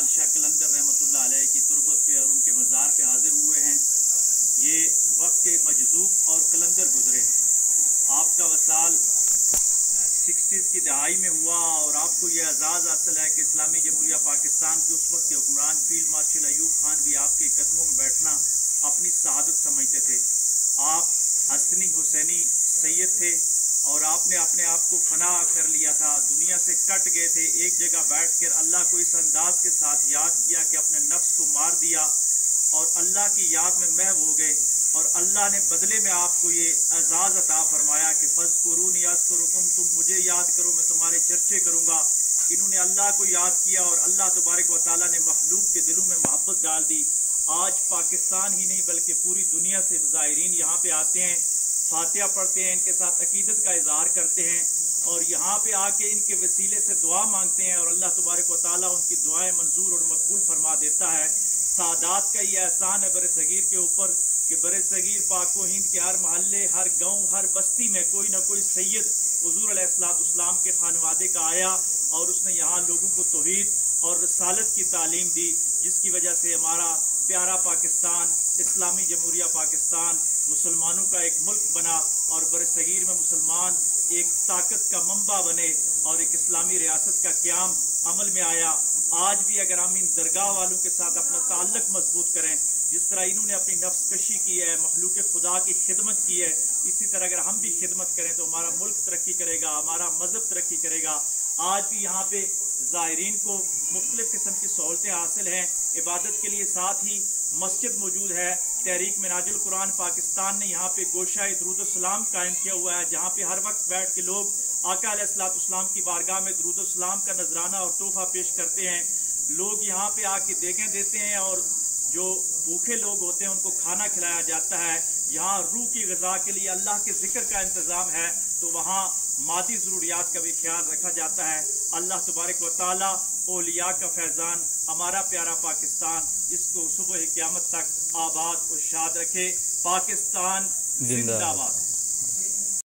बादशाह कलंदर रहमतुल्लाह अलैह की तुरबत पे और उनके मज़ार पे हाजिर हुए हैं। ये वक्त के मजज़ूब और कलंदर गुजरे हैं। आपका वसाल 60s की दहाई में हुआ और आपको ये एजाज़ हासिल है कि इस्लामी जमहूरिया पाकिस्तान के उस वक्त के हुक्मरान फील्ड मार्शल अयूब खान भी आपके कदमों में बैठना अपनी शहादत समझते थे। आप हसनी हुसैनी सैयद थे और आपने अपने आप को फना कर लिया था, दुनिया से कट गए थे। एक जगह बैठकर अल्लाह को इस अंदाज के साथ याद किया कि अपने नफ्स को मार दिया और अल्लाह की याद में महव हो गए और अल्लाह ने बदले में आपको ये एजाज़ अता फरमाया कि फ़ज़्कुरूनी अज़्कुरुकुम, तुम मुझे याद करो मैं तुम्हारे चर्चे करूँगा। इन्होंने अल्लाह को याद किया और अल्लाह तबारक व तआला ने मखलूक के दिलों में मोहब्बत डाल दी। आज पाकिस्तान ही नहीं बल्कि पूरी दुनिया से ज़ायरीन यहाँ पे आते हैं, फातिहा पढ़ते हैं, इनके साथ अकीदत का इजहार करते हैं और यहाँ पे आके इनके वसीले से दुआ मांगते हैं और अल्लाह तबारक व तआला उनकी दुआएं मंजूर और मकबूल फरमा देता है। सादात का ये एहसान है बरे सगीर के ऊपर कि बरे सगीर पाको हिंद के हर महल्ले, हर गाँव, हर बस्ती में कोई ना कोई सैयद हुज़ूर अलैहिस्सलाम के खानवादे का आया और उसने यहाँ लोगों को तौहीद और रसालत की तालीम दी, जिसकी वजह से हमारा प्यारा पाकिस्तान, इस्लामी जमहूरिया पाकिस्तान मुसलमानों का एक मुल्क बना और बरसगीर में मुसलमान एक ताकत का मंबा बने और एक इस्लामी रियासत का क़याम अमल में आया। आज भी अगर हम इन दरगाह वालों के साथ अपना ताल्लुक मजबूत करें, जिस तरह इन्होंने अपनी नफ्स कशी की है, मखलूक खुदा की खिदमत की है, इसी तरह अगर हम भी खिदमत करें तो हमारा मुल्क तरक्की करेगा, हमारा मजहब तरक्की करेगा। आज भी यहाँ पे ज़ायरीन को मुख्तलिफ़ किस्म की सहूलतें हासिल हैं इबादत के लिए, साथ ही मस्जिद मौजूद है। तहरीक मिनाजुल कुरान पाकिस्तान ने यहाँ पे गोशा दुरूद सलाम कायम किया हुआ है, जहाँ पे हर वक्त बैठ के लोग आका अलैहिस्सलाम की बारगाह में दुरूद सलाम का नजराना और तोहफा पेश करते हैं। लोग यहाँ पे आके देखें देते हैं और जो भूखे लोग होते हैं उनको खाना खिलाया जाता है। यहाँ रूह की ग़िज़ा के लिए अल्लाह के ज़िक्र का इंतज़ाम है, तो वहाँ मादी ज़रूरियात का भी ख्याल रखा जाता है। अल्लाह तबारक व तआला औलिया का फैज़ान हमारा प्यारा पाकिस्तान, इसको सुबह क़यामत तक आबाद और शाद रखे। पाकिस्तान जिंदाबाद।